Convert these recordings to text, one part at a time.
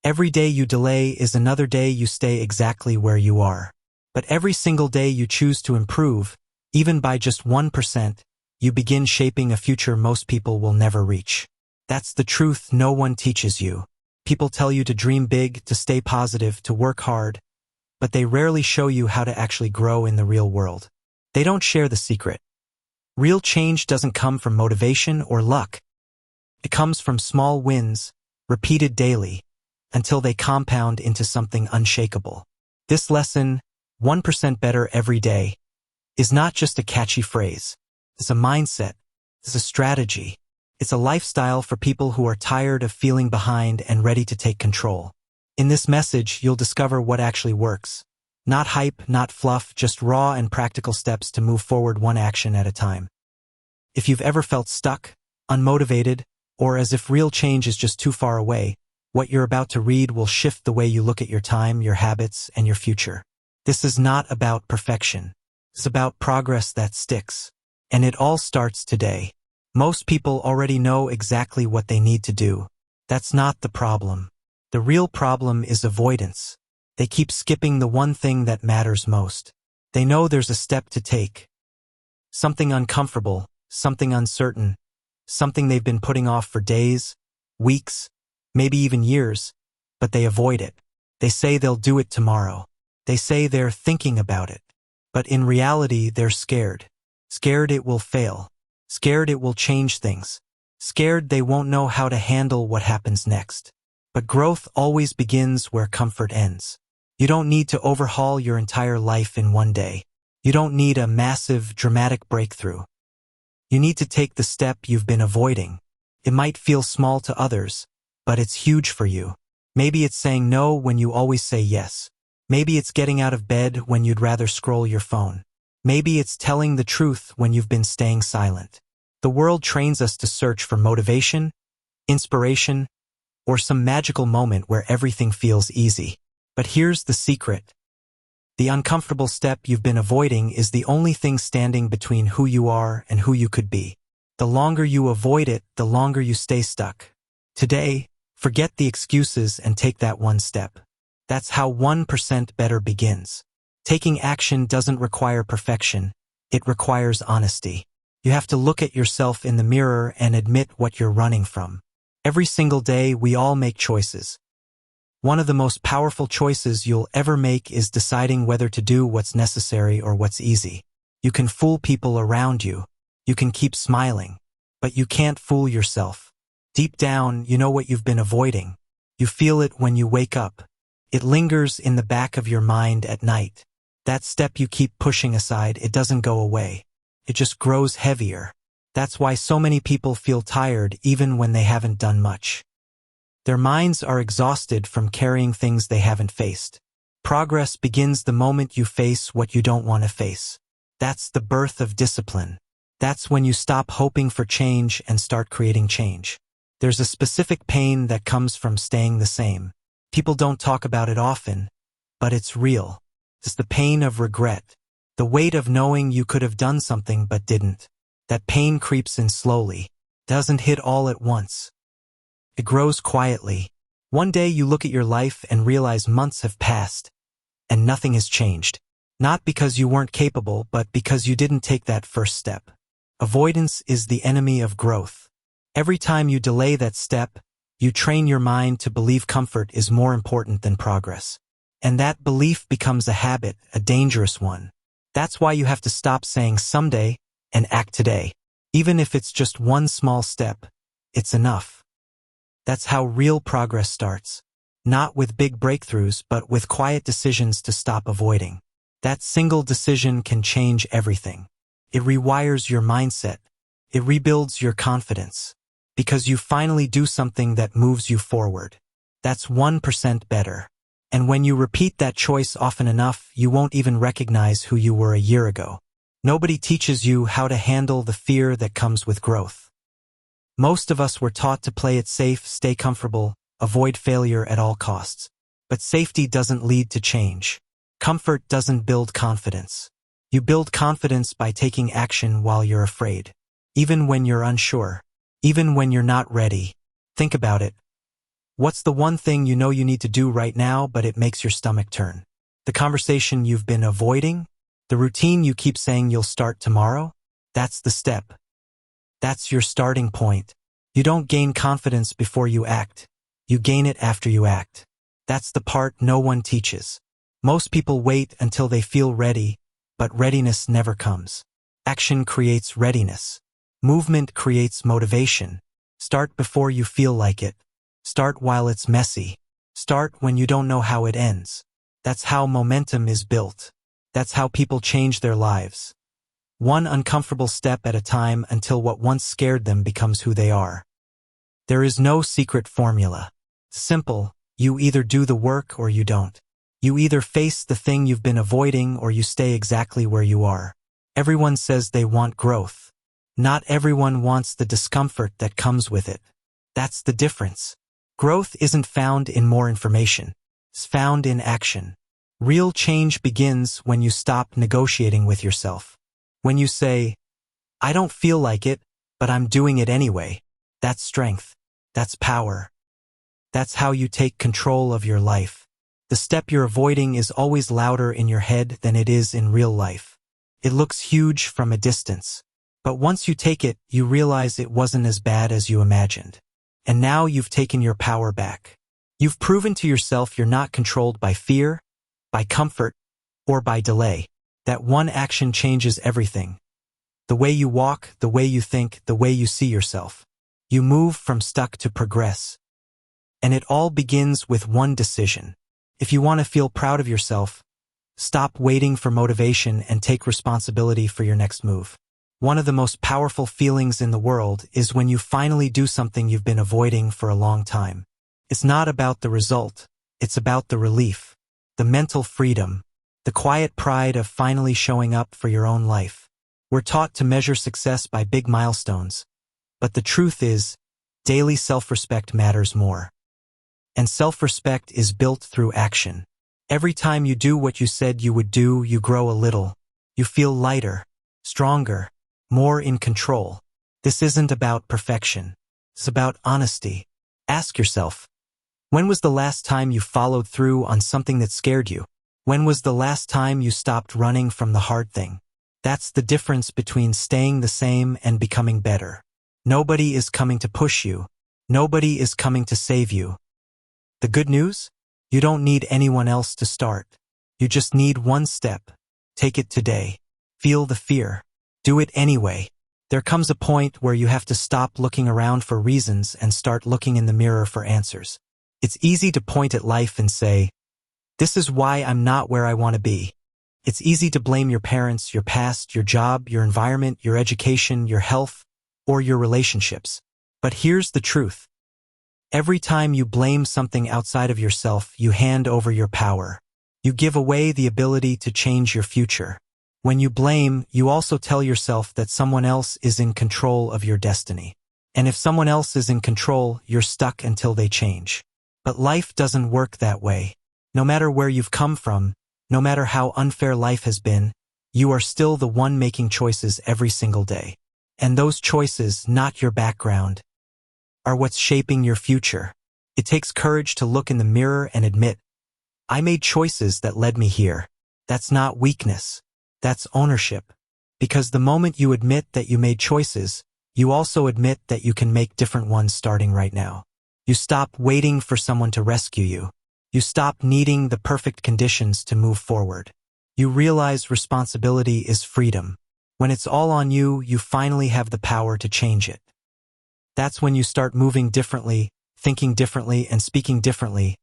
Every day you delay is another day you stay exactly where you are. But every single day you choose to improve, even by just 1%, you begin shaping a future most people will never reach. That's the truth no one teaches you. People tell you to dream big, to stay positive, to work hard, but they rarely show you how to actually grow in the real world. They don't share the secret. Real change doesn't come from motivation or luck. It comes from small wins, repeated daily, until they compound into something unshakable. This lesson, 1% better every day, is not just a catchy phrase. It's a mindset. It's a strategy. It's a lifestyle for people who are tired of feeling behind and ready to take control. In this message, you'll discover what actually works. Not hype, not fluff, just raw and practical steps to move forward one action at a time. If you've ever felt stuck, unmotivated, or as if real change is just too far away, what you're about to read will shift the way you look at your time, your habits, and your future. This is not about perfection. It's about progress that sticks. And it all starts today. Most people already know exactly what they need to do. That's not the problem. The real problem is avoidance. They keep skipping the one thing that matters most. They know there's a step to take. Something uncomfortable, something uncertain, something they've been putting off for days, weeks, maybe even years, but they avoid it. They say they'll do it tomorrow. They say they're thinking about it. But in reality, they're scared. Scared it will fail. Scared it will change things. Scared they won't know how to handle what happens next. But growth always begins where comfort ends. You don't need to overhaul your entire life in one day. You don't need a massive, dramatic breakthrough. You need to take the step you've been avoiding. It might feel small to others, but it's huge for you. Maybe it's saying no when you always say yes. Maybe it's getting out of bed when you'd rather scroll your phone. Maybe it's telling the truth when you've been staying silent. The world trains us to search for motivation, inspiration, or some magical moment where everything feels easy. But here's the secret. The uncomfortable step you've been avoiding is the only thing standing between who you are and who you could be. The longer you avoid it, the longer you stay stuck. Today, forget the excuses and take that one step. That's how 1% better begins. Taking action doesn't require perfection. It requires honesty. You have to look at yourself in the mirror and admit what you're running from. Every single day, we all make choices. One of the most powerful choices you'll ever make is deciding whether to do what's necessary or what's easy. You can fool people around you. You can keep smiling. But you can't fool yourself. Deep down, you know what you've been avoiding. You feel it when you wake up. It lingers in the back of your mind at night. That step you keep pushing aside, it doesn't go away. It just grows heavier. That's why so many people feel tired even when they haven't done much. Their minds are exhausted from carrying things they haven't faced. Progress begins the moment you face what you don't want to face. That's the birth of discipline. That's when you stop hoping for change and start creating change. There's a specific pain that comes from staying the same. People don't talk about it often, but it's real. It's the pain of regret. The weight of knowing you could have done something but didn't. That pain creeps in slowly. Doesn't hit all at once. It grows quietly. One day you look at your life and realize months have passed, and nothing has changed. Not because you weren't capable, but because you didn't take that first step. Avoidance is the enemy of growth. Every time you delay that step, you train your mind to believe comfort is more important than progress. And that belief becomes a habit, a dangerous one. That's why you have to stop saying someday and act today. Even if it's just one small step, it's enough. That's how real progress starts. Not with big breakthroughs, but with quiet decisions to stop avoiding. That single decision can change everything. It rewires your mindset. It rebuilds your confidence. Because you finally do something that moves you forward. That's 1% better. And when you repeat that choice often enough, you won't even recognize who you were a year ago. Nobody teaches you how to handle the fear that comes with growth. Most of us were taught to play it safe, stay comfortable, avoid failure at all costs. But safety doesn't lead to change. Comfort doesn't build confidence. You build confidence by taking action while you're afraid. Even when you're unsure. Even when you're not ready. Think about it. What's the one thing you know you need to do right now, but it makes your stomach turn? The conversation you've been avoiding? The routine you keep saying you'll start tomorrow? That's the step. That's your starting point. You don't gain confidence before you act. You gain it after you act. That's the part no one teaches. Most people wait until they feel ready, but readiness never comes. Action creates readiness. Movement creates motivation. Start before you feel like it. Start while it's messy. Start when you don't know how it ends. That's how momentum is built. That's how people change their lives. One uncomfortable step at a time until what once scared them becomes who they are. There is no secret formula. Simple, you either do the work or you don't. You either face the thing you've been avoiding or you stay exactly where you are. Everyone says they want growth. Not everyone wants the discomfort that comes with it. That's the difference. Growth isn't found in more information. It's found in action. Real change begins when you stop negotiating with yourself. When you say, I don't feel like it, but I'm doing it anyway. That's strength. That's power. That's how you take control of your life. The step you're avoiding is always louder in your head than it is in real life. It looks huge from a distance. But once you take it, you realize it wasn't as bad as you imagined. And now you've taken your power back. You've proven to yourself you're not controlled by fear, by comfort, or by delay. That one action changes everything. The way you walk, the way you think, the way you see yourself. You move from stuck to progress. And it all begins with one decision. If you want to feel proud of yourself, stop waiting for motivation and take responsibility for your next move. One of the most powerful feelings in the world is when you finally do something you've been avoiding for a long time. It's not about the result, it's about the relief, the mental freedom, the quiet pride of finally showing up for your own life. We're taught to measure success by big milestones, but the truth is, daily self-respect matters more. And self-respect is built through action. Every time you do what you said you would do, you grow a little. You feel lighter, stronger, more in control. This isn't about perfection. It's about honesty. Ask yourself, when was the last time you followed through on something that scared you? When was the last time you stopped running from the hard thing? That's the difference between staying the same and becoming better. Nobody is coming to push you. Nobody is coming to save you. The good news? You don't need anyone else to start. You just need one step. Take it today. Feel the fear. Do it anyway. There comes a point where you have to stop looking around for reasons and start looking in the mirror for answers. It's easy to point at life and say, this is why I'm not where I want to be. It's easy to blame your parents, your past, your job, your environment, your education, your health, or your relationships. But here's the truth. Every time you blame something outside of yourself, you hand over your power. You give away the ability to change your future. When you blame, you also tell yourself that someone else is in control of your destiny. And if someone else is in control, you're stuck until they change. But life doesn't work that way. No matter where you've come from, no matter how unfair life has been, you are still the one making choices every single day. And those choices, not your background, are what's shaping your future. It takes courage to look in the mirror and admit, I made choices that led me here. That's not weakness. That's ownership. Because the moment you admit that you made choices, you also admit that you can make different ones starting right now. You stop waiting for someone to rescue you. You stop needing the perfect conditions to move forward. You realize responsibility is freedom. When it's all on you, you finally have the power to change it. That's when you start moving differently, thinking differently, and speaking differently.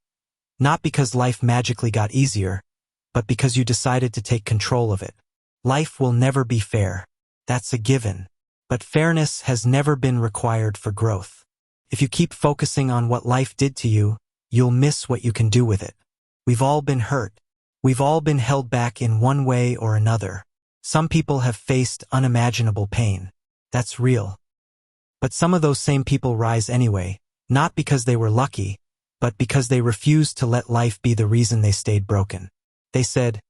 Not because life magically got easier, but because you decided to take control of it. Life will never be fair. That's a given. But fairness has never been required for growth. If you keep focusing on what life did to you, you'll miss what you can do with it. We've all been hurt. We've all been held back in one way or another. Some people have faced unimaginable pain. That's real. But some of those same people rise anyway, not because they were lucky, but because they refused to let life be the reason they stayed broken. They said,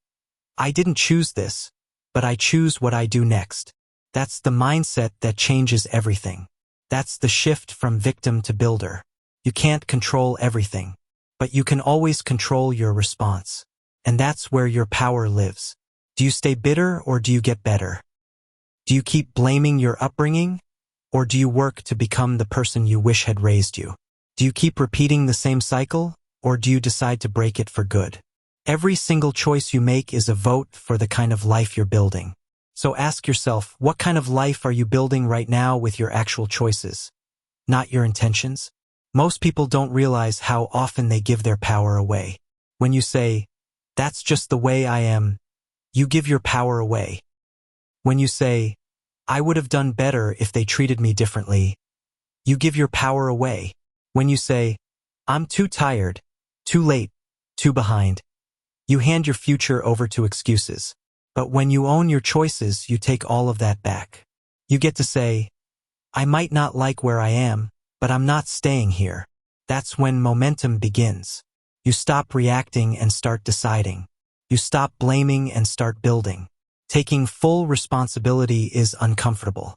I didn't choose this, but I choose what I do next. That's the mindset that changes everything. That's the shift from victim to builder. You can't control everything, but you can always control your response. And that's where your power lives. Do you stay bitter or do you get better? Do you keep blaming your upbringing, or do you work to become the person you wish had raised you? Do you keep repeating the same cycle, or do you decide to break it for good? Every single choice you make is a vote for the kind of life you're building. So ask yourself, what kind of life are you building right now with your actual choices, not your intentions? Most people don't realize how often they give their power away. When you say, "That's just the way I am," you give your power away. When you say, "I would have done better if they treated me differently," you give your power away. When you say, "I'm too tired, too late, too behind," you hand your future over to excuses. But when you own your choices, you take all of that back. You get to say, "I might not like where I am, but I'm not staying here." That's when momentum begins. You stop reacting and start deciding. You stop blaming and start building. Taking full responsibility is uncomfortable.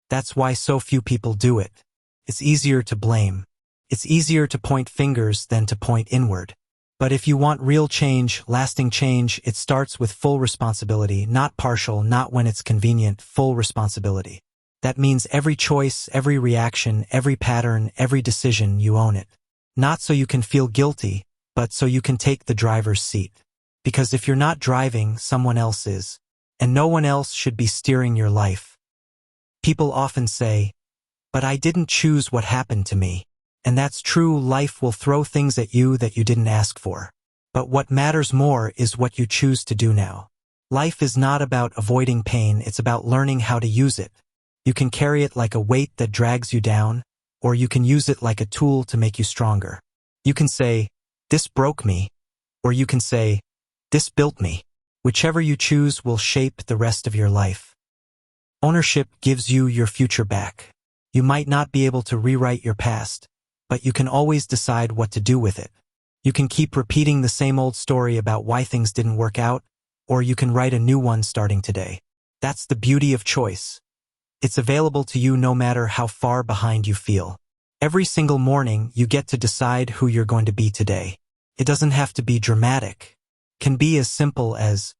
That's why so few people do it. It's easier to blame. It's easier to point fingers than to point inward. But if you want real change, lasting change, it starts with full responsibility, not partial, not when it's convenient, full responsibility. That means every choice, every reaction, every pattern, every decision, you own it. Not so you can feel guilty, but so you can take the driver's seat. Because if you're not driving, someone else is. And no one else should be steering your life. People often say, "But I didn't choose what happened to me." And that's true, life will throw things at you that you didn't ask for. But what matters more is what you choose to do now. Life is not about avoiding pain, it's about learning how to use it. You can carry it like a weight that drags you down, or you can use it like a tool to make you stronger. You can say, "This broke me," or you can say, "This built me." Whichever you choose will shape the rest of your life. Ownership gives you your future back. You might not be able to rewrite your past, but you can always decide what to do with it. You can keep repeating the same old story about why things didn't work out, or you can write a new one starting today. That's the beauty of choice. It's available to you no matter how far behind you feel. Every single morning, you get to decide who you're going to be today. It doesn't have to be dramatic. It can be as simple as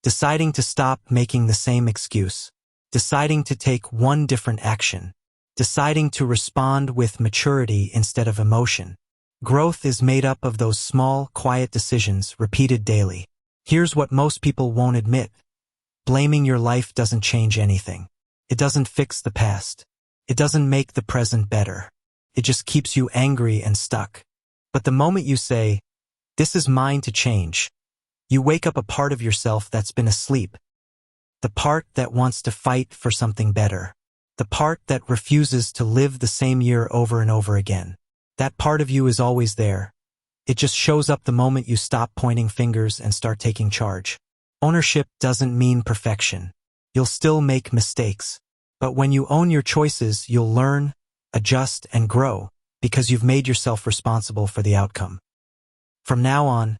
deciding to stop making the same excuse, deciding to take one different action, deciding to respond with maturity instead of emotion. Growth is made up of those small, quiet decisions repeated daily. Here's what most people won't admit. Blaming your life doesn't change anything. It doesn't fix the past. It doesn't make the present better. It just keeps you angry and stuck. But the moment you say, "This is mine to change," you wake up a part of yourself that's been asleep. The part that wants to fight for something better. The part that refuses to live the same year over and over again. That part of you is always there. It just shows up the moment you stop pointing fingers and start taking charge. Ownership doesn't mean perfection. You'll still make mistakes. But when you own your choices, you'll learn, adjust, and grow, because you've made yourself responsible for the outcome. From now on,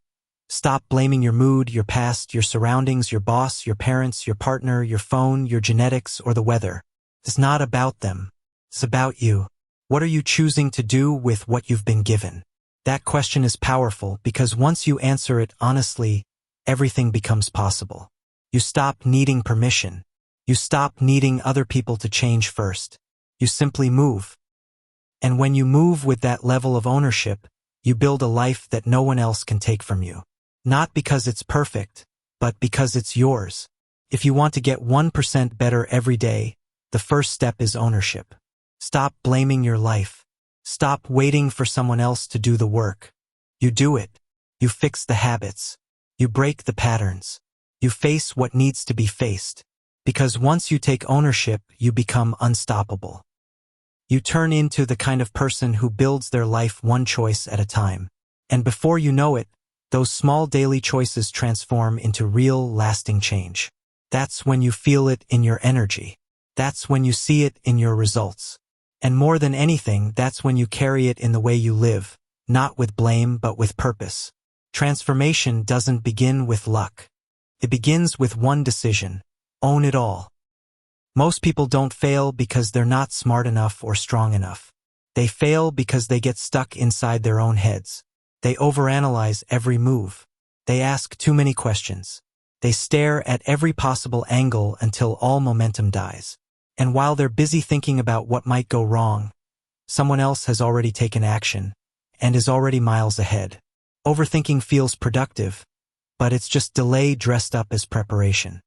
stop blaming your mood, your past, your surroundings, your boss, your parents, your partner, your phone, your genetics, or the weather. It's not about them. It's about you. What are you choosing to do with what you've been given? That question is powerful because once you answer it honestly, everything becomes possible. You stop needing permission. You stop needing other people to change first. You simply move. And when you move with that level of ownership, you build a life that no one else can take from you. Not because it's perfect, but because it's yours. If you want to get 1% better every day, the first step is ownership. Stop blaming your life. Stop waiting for someone else to do the work. You do it. You fix the habits. You break the patterns. You face what needs to be faced. Because once you take ownership, you become unstoppable. You turn into the kind of person who builds their life one choice at a time. And before you know it, those small daily choices transform into real, lasting change. That's when you feel it in your energy. That's when you see it in your results. And more than anything, that's when you carry it in the way you live, not with blame but with purpose. Transformation doesn't begin with luck. It begins with one decision: own it all. Most people don't fail because they're not smart enough or strong enough. They fail because they get stuck inside their own heads. They overanalyze every move. They ask too many questions. They stare at every possible angle until all momentum dies. And while they're busy thinking about what might go wrong, someone else has already taken action and is already miles ahead. Overthinking feels productive, but it's just delay dressed up as preparation.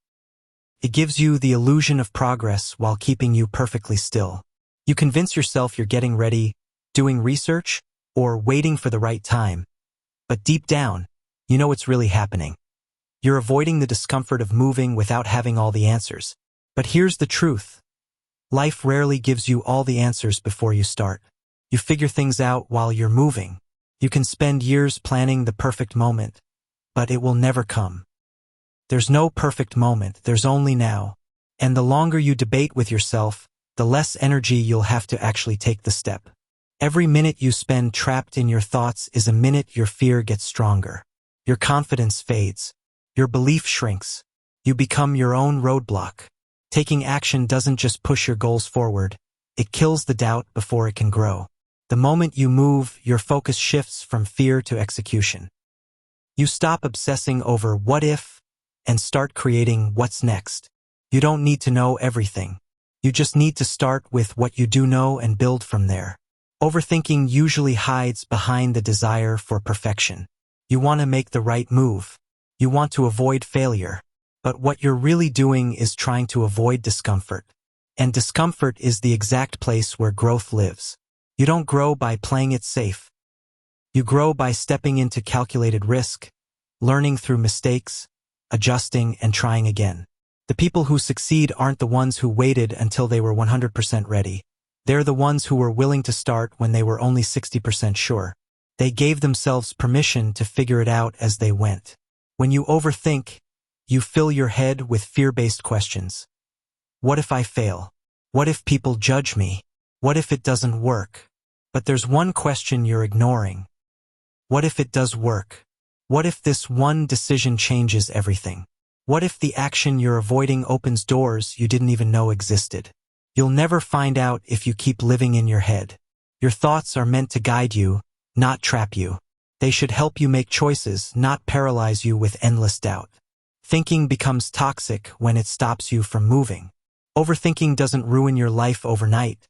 It gives you the illusion of progress while keeping you perfectly still. You convince yourself you're getting ready, doing research, or waiting for the right time. But deep down, you know what's really happening. You're avoiding the discomfort of moving without having all the answers. But here's the truth. Life rarely gives you all the answers before you start. You figure things out while you're moving. You can spend years planning the perfect moment, but it will never come. There's no perfect moment, there's only now. And the longer you debate with yourself, the less energy you'll have to actually take the step. Every minute you spend trapped in your thoughts is a minute your fear gets stronger. Your confidence fades. Your belief shrinks. You become your own roadblock. Taking action doesn't just push your goals forward, it kills the doubt before it can grow. The moment you move, your focus shifts from fear to execution. You stop obsessing over what if and start creating what's next. You don't need to know everything. You just need to start with what you do know and build from there. Overthinking usually hides behind the desire for perfection. You want to make the right move. You want to avoid failure. But what you're really doing is trying to avoid discomfort. And discomfort is the exact place where growth lives. You don't grow by playing it safe. You grow by stepping into calculated risk, learning through mistakes, adjusting and trying again. The people who succeed aren't the ones who waited until they were 100% ready. They're the ones who were willing to start when they were only 60% sure. They gave themselves permission to figure it out as they went. When you overthink, you fill your head with fear-based questions. What if I fail? What if people judge me? What if it doesn't work? But there's one question you're ignoring. What if it does work? What if this one decision changes everything? What if the action you're avoiding opens doors you didn't even know existed? You'll never find out if you keep living in your head. Your thoughts are meant to guide you, not trap you. They should help you make choices, not paralyze you with endless doubt. Thinking becomes toxic when it stops you from moving. Overthinking doesn't ruin your life overnight.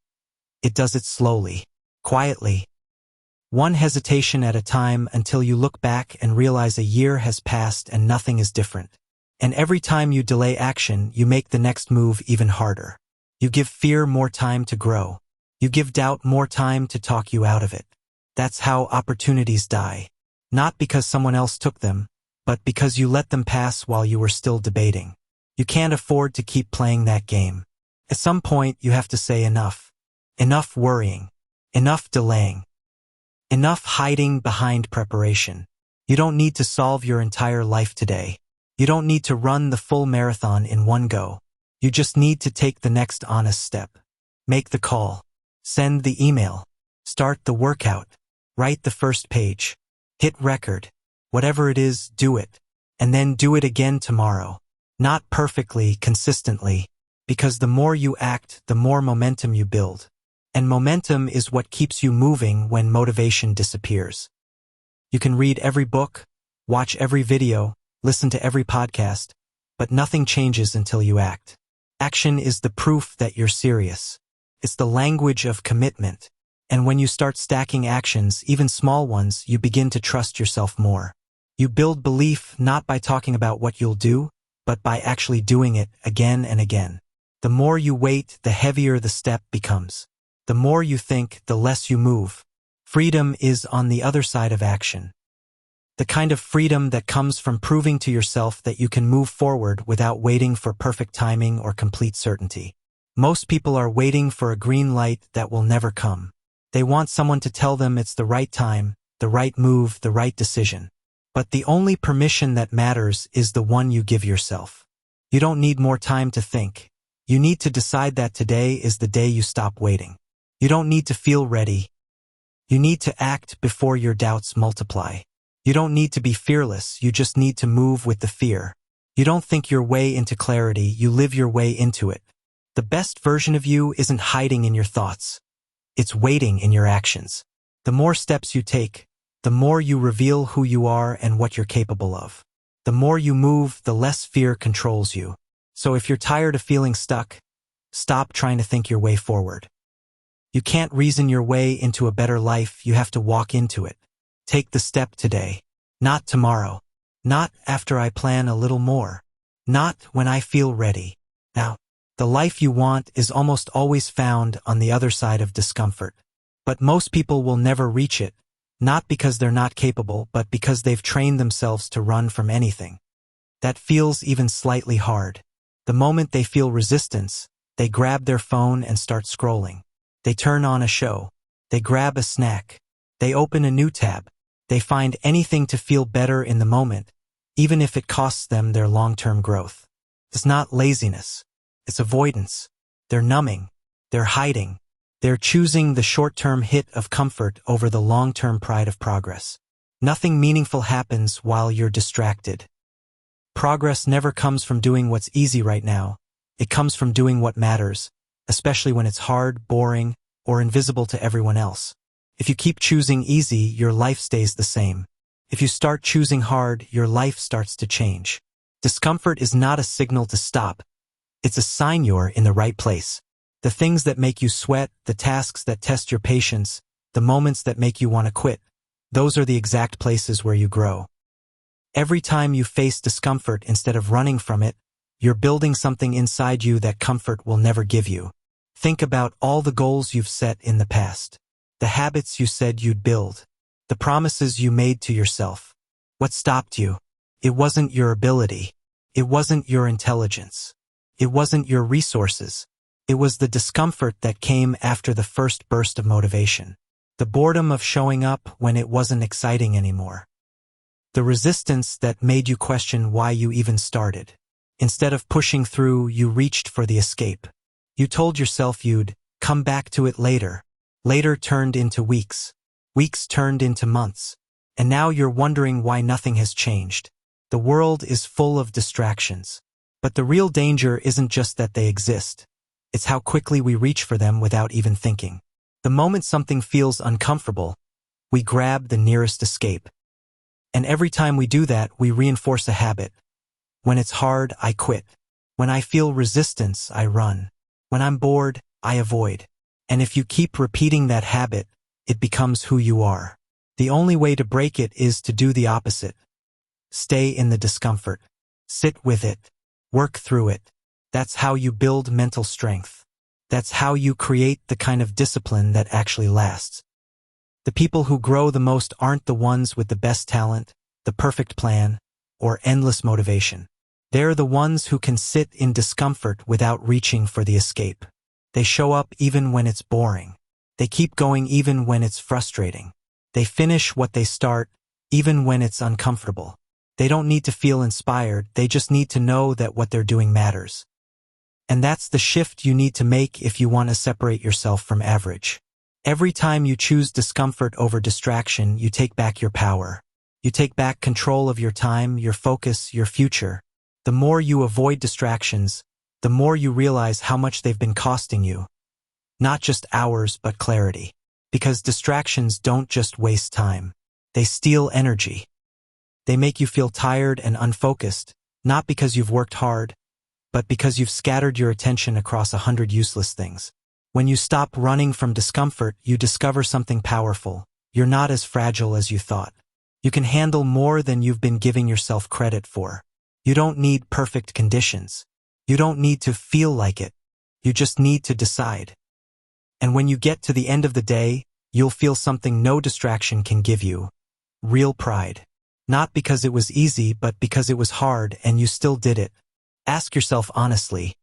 It does it slowly, quietly. One hesitation at a time until you look back and realize a year has passed and nothing is different. And every time you delay action, you make the next move even harder. You give fear more time to grow. You give doubt more time to talk you out of it. That's how opportunities die. Not because someone else took them, but because you let them pass while you were still debating. You can't afford to keep playing that game. At some point, you have to say enough. Enough worrying. Enough delaying. Enough hiding behind preparation. You don't need to solve your entire life today. You don't need to run the full marathon in one go. You just need to take the next honest step. Make the call. Send the email. Start the workout. Write the first page. Hit record. Whatever it is, do it. And then do it again tomorrow. Not perfectly, consistently. Because the more you act, the more momentum you build. And momentum is what keeps you moving when motivation disappears. You can read every book, watch every video, listen to every podcast, but nothing changes until you act. Action is the proof that you're serious. It's the language of commitment. And when you start stacking actions, even small ones, you begin to trust yourself more. You build belief not by talking about what you'll do, but by actually doing it again and again. The more you wait, the heavier the step becomes. The more you think, the less you move. Freedom is on the other side of action. The kind of freedom that comes from proving to yourself that you can move forward without waiting for perfect timing or complete certainty. Most people are waiting for a green light that will never come. They want someone to tell them it's the right time, the right move, the right decision. But the only permission that matters is the one you give yourself. You don't need more time to think. You need to decide that today is the day you stop waiting. You don't need to feel ready. You need to act before your doubts multiply. You don't need to be fearless, you just need to move with the fear. You don't think your way into clarity, you live your way into it. The best version of you isn't hiding in your thoughts. It's waiting in your actions. The more steps you take, the more you reveal who you are and what you're capable of. The more you move, the less fear controls you. So if you're tired of feeling stuck, stop trying to think your way forward. You can't reason your way into a better life, you have to walk into it. Take the step today, not tomorrow, not after I plan a little more, not when I feel ready. Now, the life you want is almost always found on the other side of discomfort. But most people will never reach it, not because they're not capable, but because they've trained themselves to run from anything that feels even slightly hard. The moment they feel resistance, they grab their phone and start scrolling. They turn on a show. They grab a snack. They open a new tab. They find anything to feel better in the moment, even if it costs them their long-term growth. It's not laziness. It's avoidance. They're numbing. They're hiding. They're choosing the short-term hit of comfort over the long-term pride of progress. Nothing meaningful happens while you're distracted. Progress never comes from doing what's easy right now. It comes from doing what matters, especially when it's hard, boring, or invisible to everyone else. If you keep choosing easy, your life stays the same. If you start choosing hard, your life starts to change. Discomfort is not a signal to stop. It's a sign you're in the right place. The things that make you sweat, the tasks that test your patience, the moments that make you want to quit, those are the exact places where you grow. Every time you face discomfort instead of running from it, you're building something inside you that comfort will never give you. Think about all the goals you've set in the past, the habits you said you'd build, the promises you made to yourself. What stopped you? It wasn't your ability. It wasn't your intelligence. It wasn't your resources. It was the discomfort that came after the first burst of motivation. The boredom of showing up when it wasn't exciting anymore. The resistance that made you question why you even started. Instead of pushing through, you reached for the escape. You told yourself you'd come back to it later. Later turned into weeks. Weeks turned into months. And now you're wondering why nothing has changed. The world is full of distractions. But the real danger isn't just that they exist. It's how quickly we reach for them without even thinking. The moment something feels uncomfortable, we grab the nearest escape. And every time we do that, we reinforce a habit. When it's hard, I quit. When I feel resistance, I run. When I'm bored, I avoid. And if you keep repeating that habit, it becomes who you are. The only way to break it is to do the opposite. Stay in the discomfort. Sit with it. Work through it. That's how you build mental strength. That's how you create the kind of discipline that actually lasts. The people who grow the most aren't the ones with the best talent, the perfect plan, or endless motivation. They're the ones who can sit in discomfort without reaching for the escape. They show up even when it's boring. They keep going even when it's frustrating. They finish what they start, even when it's uncomfortable. They don't need to feel inspired, they just need to know that what they're doing matters. And that's the shift you need to make if you want to separate yourself from average. Every time you choose discomfort over distraction, you take back your power. You take back control of your time, your focus, your future. The more you avoid distractions, the more you realize how much they've been costing you. Not just hours, but clarity. Because distractions don't just waste time. They steal energy. They make you feel tired and unfocused, not because you've worked hard, but because you've scattered your attention across 100 useless things. When you stop running from discomfort, you discover something powerful. You're not as fragile as you thought. You can handle more than you've been giving yourself credit for. You don't need perfect conditions. You don't need to feel like it. You just need to decide. And when you get to the end of the day, you'll feel something no distraction can give you. Real pride. Not because it was easy, but because it was hard and you still did it. Ask yourself honestly,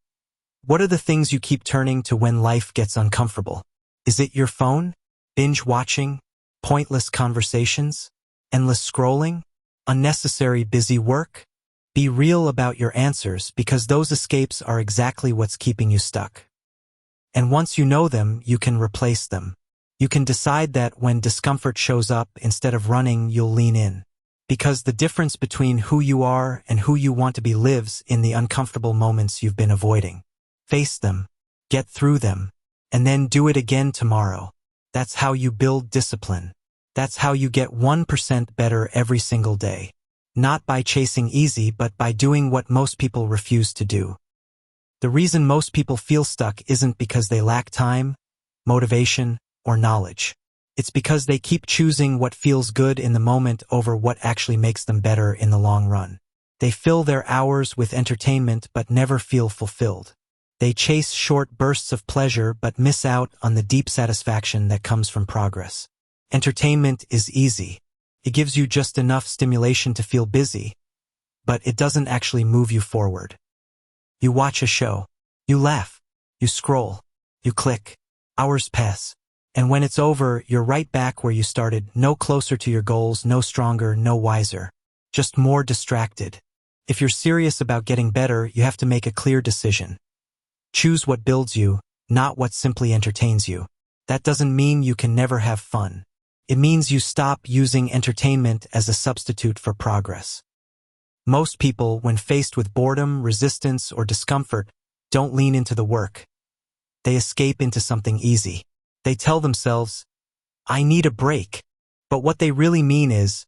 what are the things you keep turning to when life gets uncomfortable? Is it your phone? Binge watching? Pointless conversations? Endless scrolling? Unnecessary busy work? Be real about your answers because those escapes are exactly what's keeping you stuck. And once you know them, you can replace them. You can decide that when discomfort shows up, instead of running, you'll lean in. Because the difference between who you are and who you want to be lives in the uncomfortable moments you've been avoiding. Face them, get through them, and then do it again tomorrow. That's how you build discipline. That's how you get 1% better every single day. Not by chasing easy, but by doing what most people refuse to do. The reason most people feel stuck isn't because they lack time, motivation, or knowledge. It's because they keep choosing what feels good in the moment over what actually makes them better in the long run. They fill their hours with entertainment but never feel fulfilled. They chase short bursts of pleasure but miss out on the deep satisfaction that comes from progress. Entertainment is easy. It gives you just enough stimulation to feel busy, but it doesn't actually move you forward. You watch a show. You laugh. You scroll. You click. Hours pass. And when it's over, you're right back where you started, no closer to your goals, no stronger, no wiser. Just more distracted. If you're serious about getting better, you have to make a clear decision. Choose what builds you, not what simply entertains you. That doesn't mean you can never have fun. It means you stop using entertainment as a substitute for progress. Most people, when faced with boredom, resistance, or discomfort, don't lean into the work. They escape into something easy. They tell themselves, I need a break. But what they really mean is,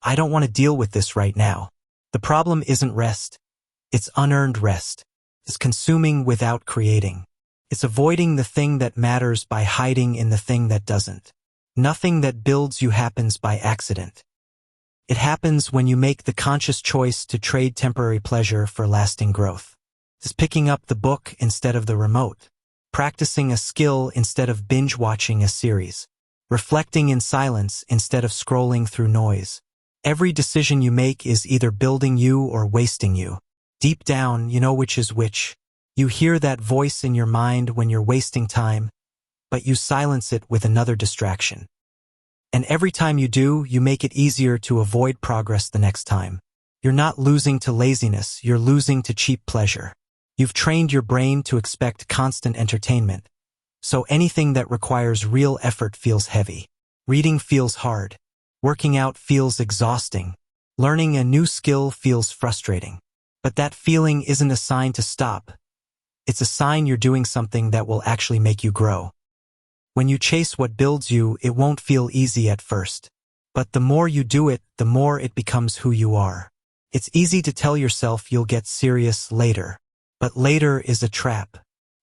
I don't want to deal with this right now. The problem isn't rest. It's unearned rest. It's consuming without creating. It's avoiding the thing that matters by hiding in the thing that doesn't. Nothing that builds you happens by accident. It happens when you make the conscious choice to trade temporary pleasure for lasting growth. It's picking up the book instead of the remote. Practicing a skill instead of binge-watching a series. Reflecting in silence instead of scrolling through noise. Every decision you make is either building you or wasting you. Deep down, you know which is which. You hear that voice in your mind when you're wasting time, but you silence it with another distraction. And every time you do, you make it easier to avoid progress the next time. You're not losing to laziness, you're losing to cheap pleasure. You've trained your brain to expect constant entertainment, so anything that requires real effort feels heavy. Reading feels hard. Working out feels exhausting. Learning a new skill feels frustrating. But that feeling isn't a sign to stop. It's a sign you're doing something that will actually make you grow. When you chase what builds you, it won't feel easy at first. But the more you do it, the more it becomes who you are. It's easy to tell yourself you'll get serious later. But later is a trap.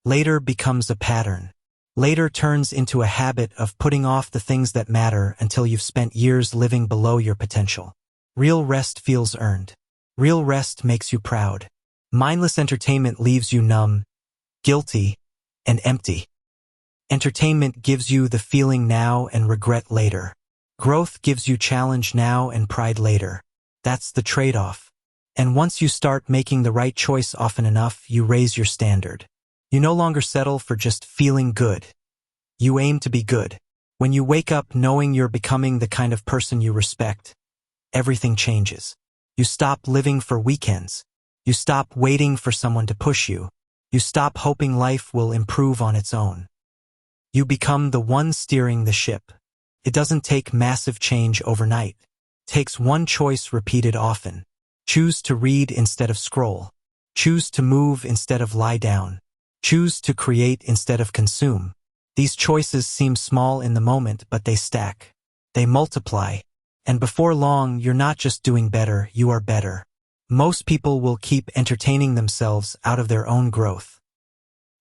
Later becomes a pattern. Later turns into a habit of putting off the things that matter until you've spent years living below your potential. Real rest feels earned. Real rest makes you proud. Mindless entertainment leaves you numb, guilty, and empty. Entertainment gives you the feeling now and regret later. Growth gives you challenge now and pride later. That's the trade-off. And once you start making the right choice often enough, you raise your standard. You no longer settle for just feeling good. You aim to be good. When you wake up knowing you're becoming the kind of person you respect, everything changes. You stop living for weekends. You stop waiting for someone to push you. You stop hoping life will improve on its own. You become the one steering the ship. It doesn't take massive change overnight. It takes one choice repeated often. Choose to read instead of scroll. Choose to move instead of lie down. Choose to create instead of consume. These choices seem small in the moment, but they stack. They multiply. And before long, you're not just doing better, you are better. Most people will keep entertaining themselves out of their own growth.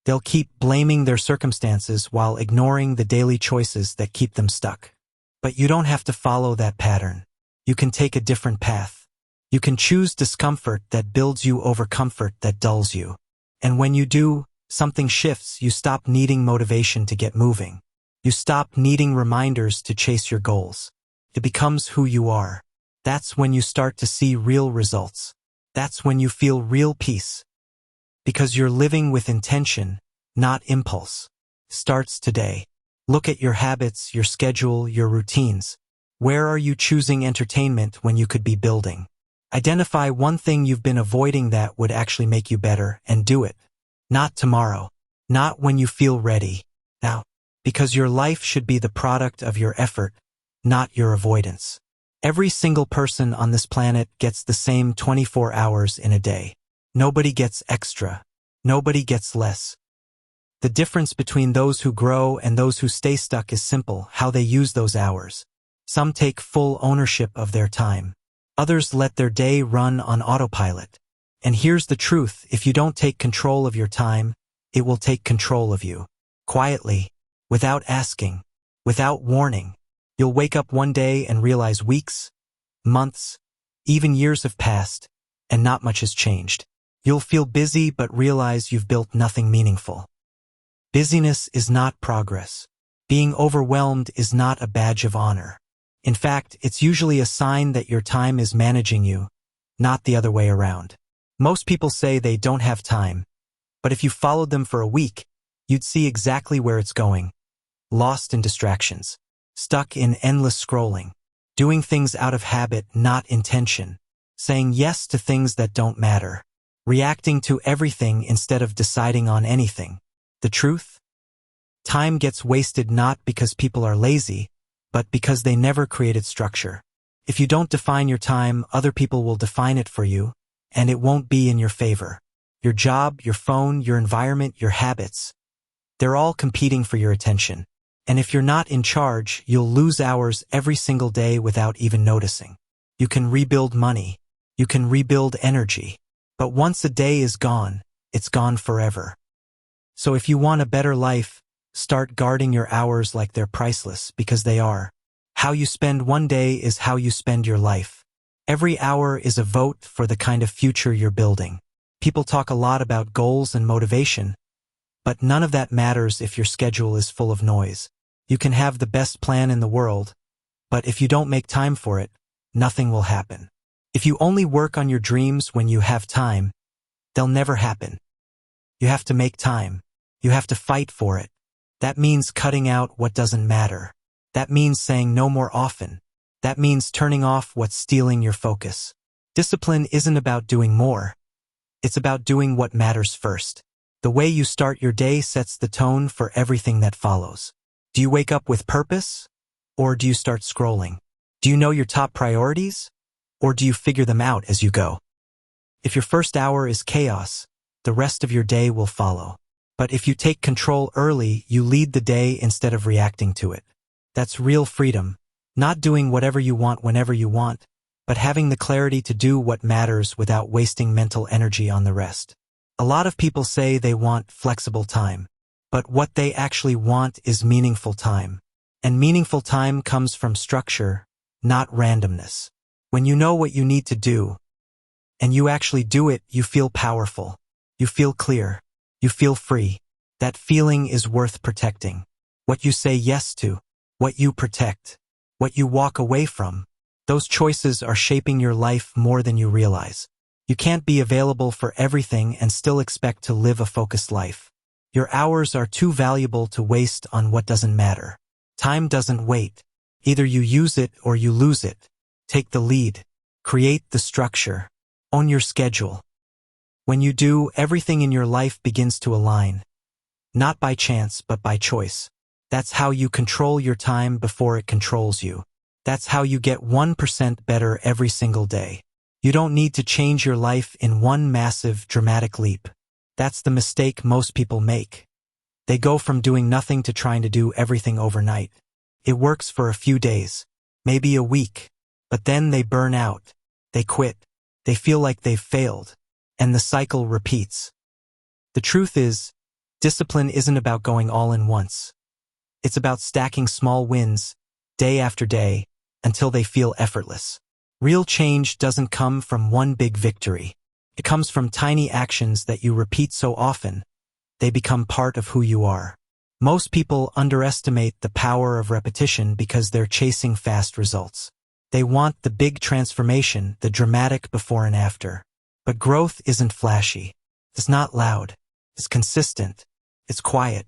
They'll keep blaming their circumstances while ignoring the daily choices that keep them stuck. But you don't have to follow that pattern. You can take a different path. You can choose discomfort that builds you over comfort that dulls you. And when you do, something shifts. You stop needing motivation to get moving. You stop needing reminders to chase your goals. It becomes who you are. That's when you start to see real results. That's when you feel real peace. Because you're living with intention, not impulse. Starts today. Look at your habits, your schedule, your routines. Where are you choosing entertainment when you could be building? Identify one thing you've been avoiding that would actually make you better and do it. Not tomorrow. Not when you feel ready. Now. Because your life should be the product of your effort, not your avoidance. Every single person on this planet gets the same 24 hours in a day. Nobody gets extra. Nobody gets less. The difference between those who grow and those who stay stuck is simple: how they use those hours. Some take full ownership of their time. Others let their day run on autopilot. And here's the truth: if you don't take control of your time, it will take control of you. Quietly, without asking, without warning. You'll wake up one day and realize weeks, months, even years have passed, and not much has changed. You'll feel busy but realize you've built nothing meaningful. Busyness is not progress. Being overwhelmed is not a badge of honor. In fact, it's usually a sign that your time is managing you, not the other way around. Most people say they don't have time, but if you followed them for a week, you'd see exactly where it's going. Lost in distractions, stuck in endless scrolling, doing things out of habit, not intention, saying yes to things that don't matter, reacting to everything instead of deciding on anything. The truth? Time gets wasted not because people are lazy, but because they never created structure. If you don't define your time, other people will define it for you, and it won't be in your favor. Your job, your phone, your environment, your habits, they're all competing for your attention. And if you're not in charge, you'll lose hours every single day without even noticing. You can rebuild money. You can rebuild energy. But once a day is gone, it's gone forever. So if you want a better life, start guarding your hours like they're priceless, because they are. How you spend one day is how you spend your life. Every hour is a vote for the kind of future you're building. People talk a lot about goals and motivation, but none of that matters if your schedule is full of noise. You can have the best plan in the world, but if you don't make time for it, nothing will happen. If you only work on your dreams when you have time, they'll never happen. You have to make time. You have to fight for it. That means cutting out what doesn't matter. That means saying no more often. That means turning off what's stealing your focus. Discipline isn't about doing more. It's about doing what matters first. The way you start your day sets the tone for everything that follows. Do you wake up with purpose, or do you start scrolling? Do you know your top priorities, or do you figure them out as you go? If your first hour is chaos, the rest of your day will follow. But if you take control early, you lead the day instead of reacting to it. That's real freedom, not doing whatever you want whenever you want, but having the clarity to do what matters without wasting mental energy on the rest. A lot of people say they want flexible time, but what they actually want is meaningful time. And meaningful time comes from structure, not randomness. When you know what you need to do, and you actually do it, you feel powerful. You feel clear. You feel free. That feeling is worth protecting. What you say yes to, what you protect, what you walk away from, those choices are shaping your life more than you realize. You can't be available for everything and still expect to live a focused life. Your hours are too valuable to waste on what doesn't matter. Time doesn't wait. Either you use it or you lose it. Take the lead. Create the structure. Own your schedule. When you do, everything in your life begins to align. Not by chance, but by choice. That's how you control your time before it controls you. That's how you get 1% better every single day. You don't need to change your life in one massive, dramatic leap. That's the mistake most people make. They go from doing nothing to trying to do everything overnight. It works for a few days, maybe a week, but then they burn out. They quit. They feel like they've failed. And the cycle repeats. The truth is, discipline isn't about going all in once. It's about stacking small wins, day after day, until they feel effortless. Real change doesn't come from one big victory. It comes from tiny actions that you repeat so often, they become part of who you are. Most people underestimate the power of repetition because they're chasing fast results. They want the big transformation, the dramatic before and after. But growth isn't flashy. It's not loud. It's consistent. It's quiet.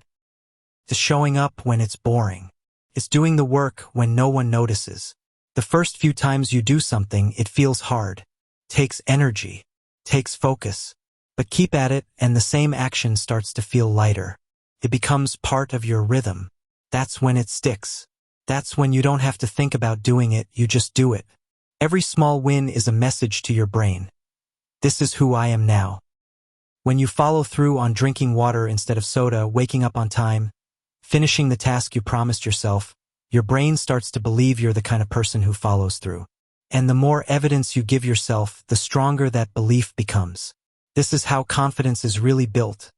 It's showing up when it's boring. It's doing the work when no one notices. The first few times you do something, it feels hard. Takes energy. Takes focus. But keep at it and the same action starts to feel lighter. It becomes part of your rhythm. That's when it sticks. That's when you don't have to think about doing it, you just do it. Every small win is a message to your brain. This is who I am now. When you follow through on drinking water instead of soda, waking up on time, finishing the task you promised yourself, your brain starts to believe you're the kind of person who follows through. And the more evidence you give yourself, the stronger that belief becomes. This is how confidence is really built,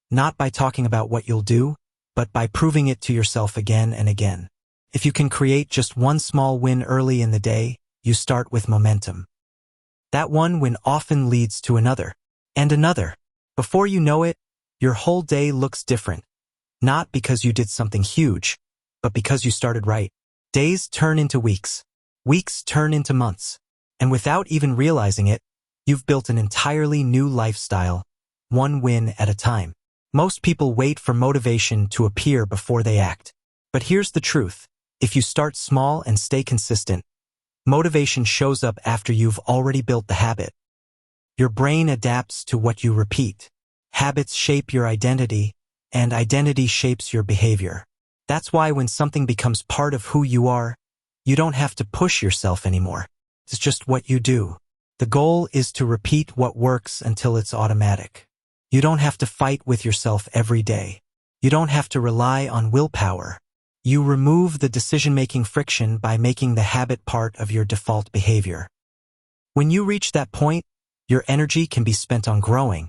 not by talking about what you'll do, but by proving it to yourself again and again. If you can create just one small win early in the day, you start with momentum. That one win often leads to another, and another. Before you know it, your whole day looks different. Not because you did something huge, but because you started right. Days turn into weeks. Weeks turn into months. And without even realizing it, you've built an entirely new lifestyle, one win at a time. Most people wait for motivation to appear before they act. But here's the truth. If you start small and stay consistent, motivation shows up after you've already built the habit. Your brain adapts to what you repeat. Habits shape your identity, and identity shapes your behavior. That's why when something becomes part of who you are, you don't have to push yourself anymore. It's just what you do. The goal is to repeat what works until it's automatic. You don't have to fight with yourself every day. You don't have to rely on willpower. You remove the decision-making friction by making the habit part of your default behavior. When you reach that point, your energy can be spent on growing,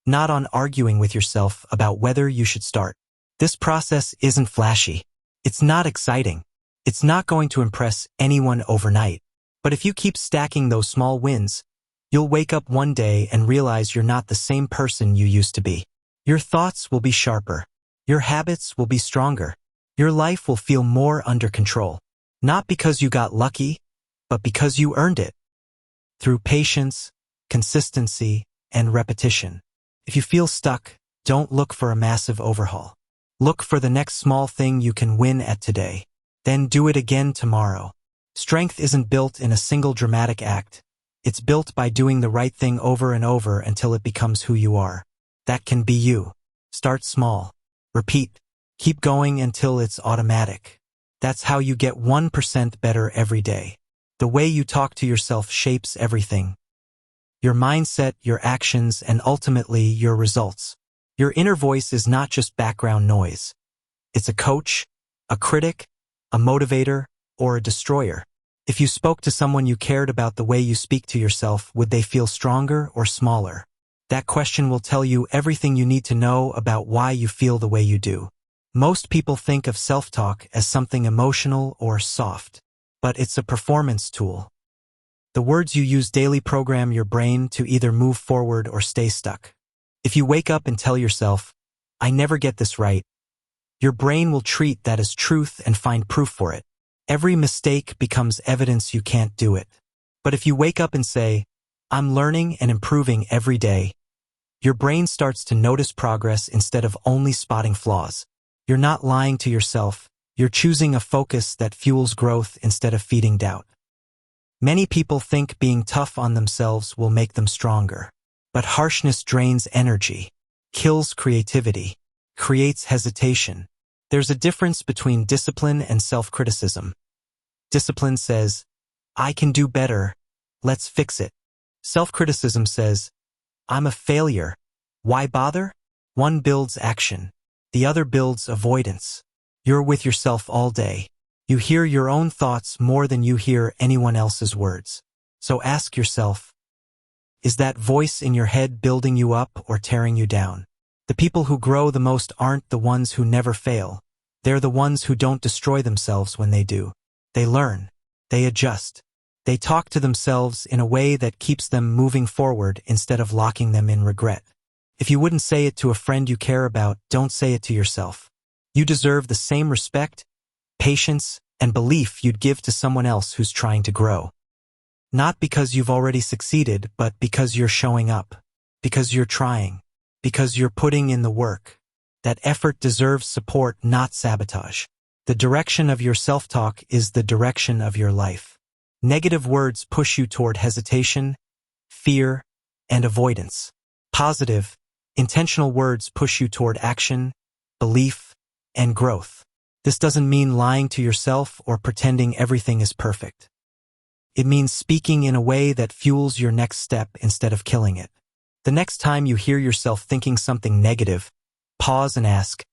not on arguing with yourself about whether you should start. This process isn't flashy. It's not exciting. It's not going to impress anyone overnight. But if you keep stacking those small wins, you'll wake up one day and realize you're not the same person you used to be. Your thoughts will be sharper. Your habits will be stronger. Your life will feel more under control. Not because you got lucky, but because you earned it. Through patience, consistency, and repetition. If you feel stuck, don't look for a massive overhaul. Look for the next small thing you can win at today. Then do it again tomorrow. Strength isn't built in a single dramatic act. It's built by doing the right thing over and over until it becomes who you are. That can be you. Start small. Repeat. Keep going until it's automatic. That's how you get 1% better every day. The way you talk to yourself shapes everything. Your mindset, your actions, and ultimately your results. Your inner voice is not just background noise. It's a coach, a critic, a motivator, or a destroyer. If you spoke to someone you cared about the way you speak to yourself, would they feel stronger or smaller? That question will tell you everything you need to know about why you feel the way you do. Most people think of self-talk as something emotional or soft, but it's a performance tool. The words you use daily program your brain to either move forward or stay stuck. If you wake up and tell yourself, "I never get this right," your brain will treat that as truth and find proof for it. Every mistake becomes evidence you can't do it. But if you wake up and say, "I'm learning and improving every day," your brain starts to notice progress instead of only spotting flaws. You're not lying to yourself. You're choosing a focus that fuels growth instead of feeding doubt. Many people think being tough on themselves will make them stronger. But harshness drains energy, kills creativity, creates hesitation. There's a difference between discipline and self-criticism. Discipline says, "I can do better, let's fix it." Self-criticism says, "I'm a failure, why bother?" One builds action, the other builds avoidance. You're with yourself all day. You hear your own thoughts more than you hear anyone else's words. So ask yourself, is that voice in your head building you up or tearing you down? The people who grow the most aren't the ones who never fail. They're the ones who don't destroy themselves when they do. They learn. They adjust. They talk to themselves in a way that keeps them moving forward instead of locking them in regret. If you wouldn't say it to a friend you care about, don't say it to yourself. You deserve the same respect, patience, and belief you'd give to someone else who's trying to grow. Not because you've already succeeded, but because you're showing up, because you're trying, because you're putting in the work. That effort deserves support, not sabotage. The direction of your self-talk is the direction of your life. Negative words push you toward hesitation, fear, and avoidance. Positive, intentional words push you toward action, belief, and growth. This doesn't mean lying to yourself or pretending everything is perfect. It means speaking in a way that fuels your next step instead of killing it. The next time you hear yourself thinking something negative, pause and ask,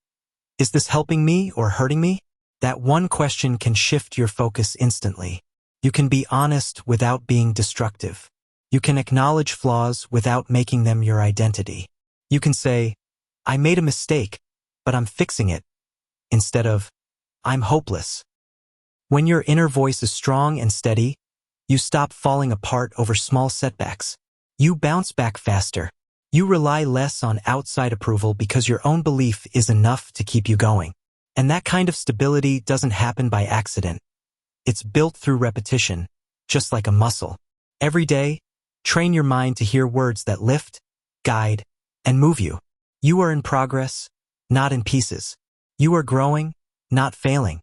is this helping me or hurting me? That one question can shift your focus instantly. You can be honest without being destructive. You can acknowledge flaws without making them your identity. You can say, I made a mistake, but I'm fixing it, instead of, I'm hopeless. When your inner voice is strong and steady, you stop falling apart over small setbacks. You bounce back faster. You rely less on outside approval because your own belief is enough to keep you going. And that kind of stability doesn't happen by accident. It's built through repetition, just like a muscle. Every day, train your mind to hear words that lift, guide, and move you. You are in progress, not in pieces. You are growing, not failing.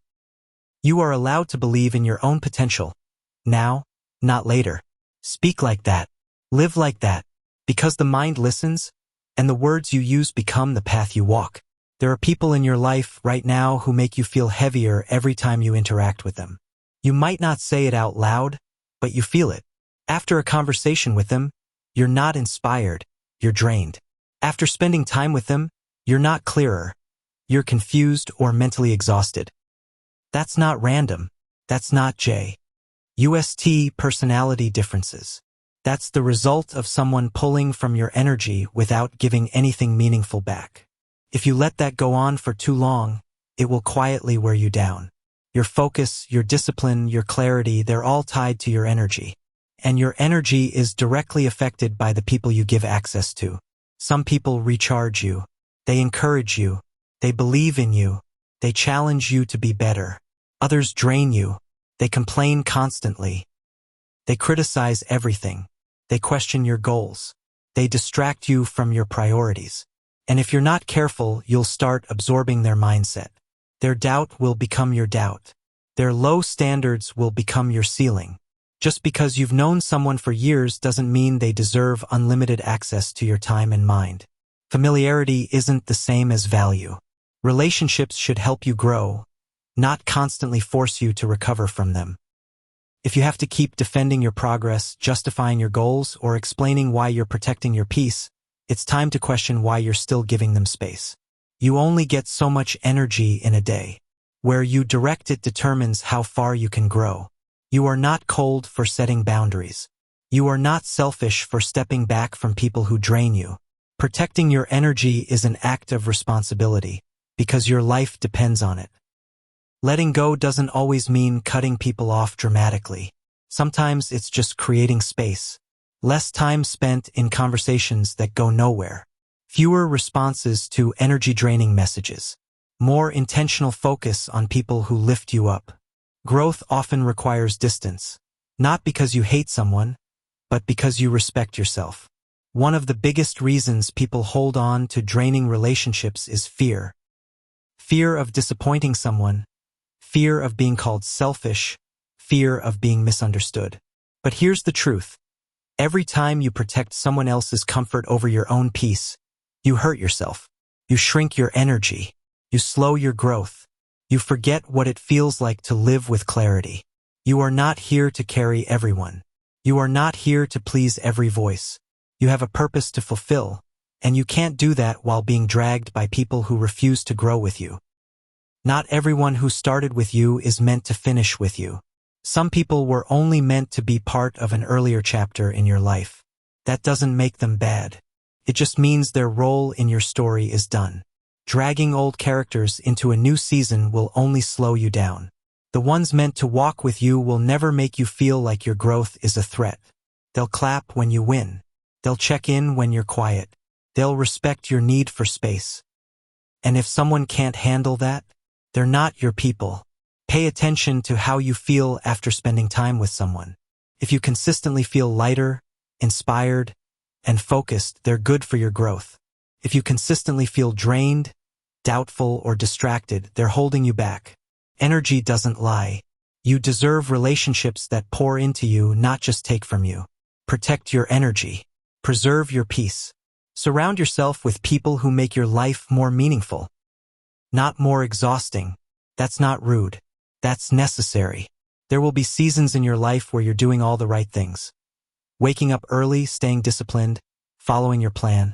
You are allowed to believe in your own potential, now, not later. Speak like that. Live like that. Because the mind listens, and the words you use become the path you walk. There are people in your life right now who make you feel heavier every time you interact with them. You might not say it out loud, but you feel it. After a conversation with them, you're not inspired, you're drained. After spending time with them, you're not clearer. You're confused or mentally exhausted. That's not random. That's not JUST personality differences. That's the result of someone pulling from your energy without giving anything meaningful back. If you let that go on for too long, it will quietly wear you down. Your focus, your discipline, your clarity, they're all tied to your energy. And your energy is directly affected by the people you give access to. Some people recharge you. They encourage you. They believe in you. They challenge you to be better. Others drain you. They complain constantly. They criticize everything. They question your goals. They distract you from your priorities. And if you're not careful, you'll start absorbing their mindset. Their doubt will become your doubt. Their low standards will become your ceiling. Just because you've known someone for years doesn't mean they deserve unlimited access to your time and mind. Familiarity isn't the same as value. Relationships should help you grow, not constantly force you to recover from them. If you have to keep defending your progress, justifying your goals, or explaining why you're protecting your peace, it's time to question why you're still giving them space. You only get so much energy in a day. Where you direct it determines how far you can grow. You are not cold for setting boundaries. You are not selfish for stepping back from people who drain you. Protecting your energy is an act of responsibility, because your life depends on it. Letting go doesn't always mean cutting people off dramatically. Sometimes it's just creating space. Less time spent in conversations that go nowhere. Fewer responses to energy-draining messages. More intentional focus on people who lift you up. Growth often requires distance. Not because you hate someone, but because you respect yourself. One of the biggest reasons people hold on to draining relationships is fear. Fear of disappointing someone. Fear of being called selfish. Fear of being misunderstood. But here's the truth. Every time you protect someone else's comfort over your own peace, you hurt yourself. You shrink your energy. You slow your growth. You forget what it feels like to live with clarity. You are not here to carry everyone. You are not here to please every voice. You have a purpose to fulfill, and you can't do that while being dragged by people who refuse to grow with you. Not everyone who started with you is meant to finish with you. Some people were only meant to be part of an earlier chapter in your life. That doesn't make them bad. It just means their role in your story is done. Dragging old characters into a new season will only slow you down. The ones meant to walk with you will never make you feel like your growth is a threat. They'll clap when you win. They'll check in when you're quiet. They'll respect your need for space. And if someone can't handle that, they're not your people. Pay attention to how you feel after spending time with someone. If you consistently feel lighter, inspired, and focused, they're good for your growth. If you consistently feel drained, doubtful, or distracted, they're holding you back. Energy doesn't lie. You deserve relationships that pour into you, not just take from you. Protect your energy. Preserve your peace. Surround yourself with people who make your life more meaningful. Not more exhausting. That's not rude. That's necessary. There will be seasons in your life where you're doing all the right things. Waking up early, staying disciplined, following your plan.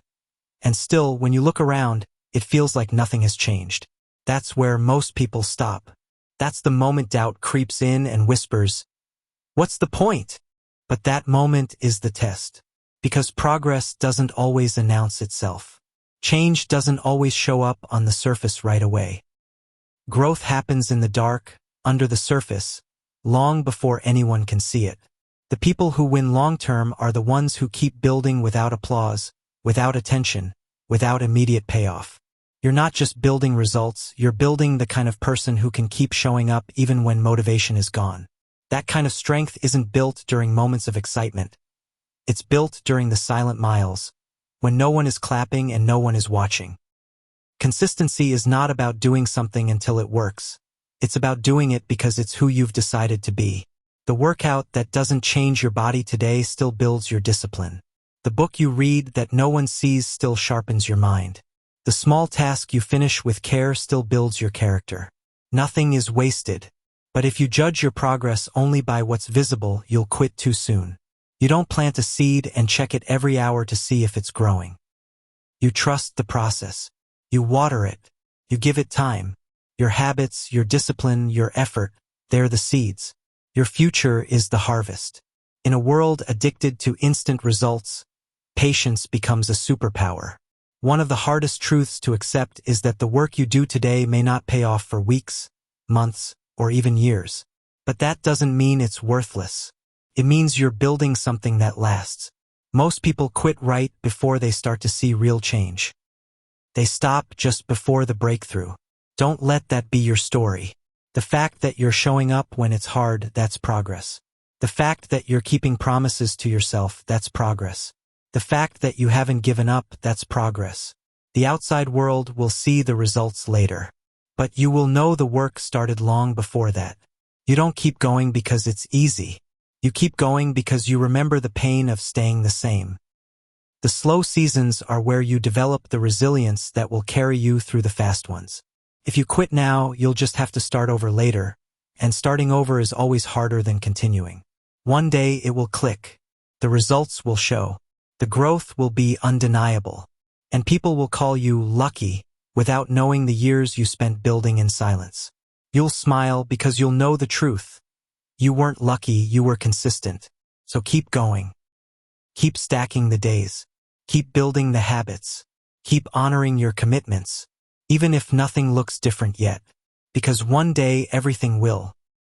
And still, when you look around, it feels like nothing has changed. That's where most people stop. That's the moment doubt creeps in and whispers, "What's the point?" But that moment is the test. Because progress doesn't always announce itself. Change doesn't always show up on the surface right away. Growth happens in the dark, under the surface, long before anyone can see it. The people who win long-term are the ones who keep building without applause, without attention, without immediate payoff. You're not just building results, you're building the kind of person who can keep showing up even when motivation is gone. That kind of strength isn't built during moments of excitement. It's built during the silent miles, when no one is clapping and no one is watching. Consistency is not about doing something until it works. It's about doing it because it's who you've decided to be. The workout that doesn't change your body today still builds your discipline. The book you read that no one sees still sharpens your mind. The small task you finish with care still builds your character. Nothing is wasted. But if you judge your progress only by what's visible, you'll quit too soon. You don't plant a seed and check it every hour to see if it's growing. You trust the process. You water it. You give it time. Your habits, your discipline, your effort, they're the seeds. Your future is the harvest. In a world addicted to instant results, patience becomes a superpower. One of the hardest truths to accept is that the work you do today may not pay off for weeks, months, or even years. But that doesn't mean it's worthless. It means you're building something that lasts. Most people quit right before they start to see real change. They stop just before the breakthrough. Don't let that be your story. The fact that you're showing up when it's hard, that's progress. The fact that you're keeping promises to yourself, that's progress. The fact that you haven't given up, that's progress. The outside world will see the results later. But you will know the work started long before that. You don't keep going because it's easy. You keep going because you remember the pain of staying the same. The slow seasons are where you develop the resilience that will carry you through the fast ones. If you quit now, you'll just have to start over later, and starting over is always harder than continuing. One day it will click. The results will show. The growth will be undeniable. And people will call you lucky without knowing the years you spent building in silence. You'll smile because you'll know the truth. You weren't lucky, you were consistent. So keep going. Keep stacking the days. Keep building the habits. Keep honoring your commitments, even if nothing looks different yet. Because one day everything will.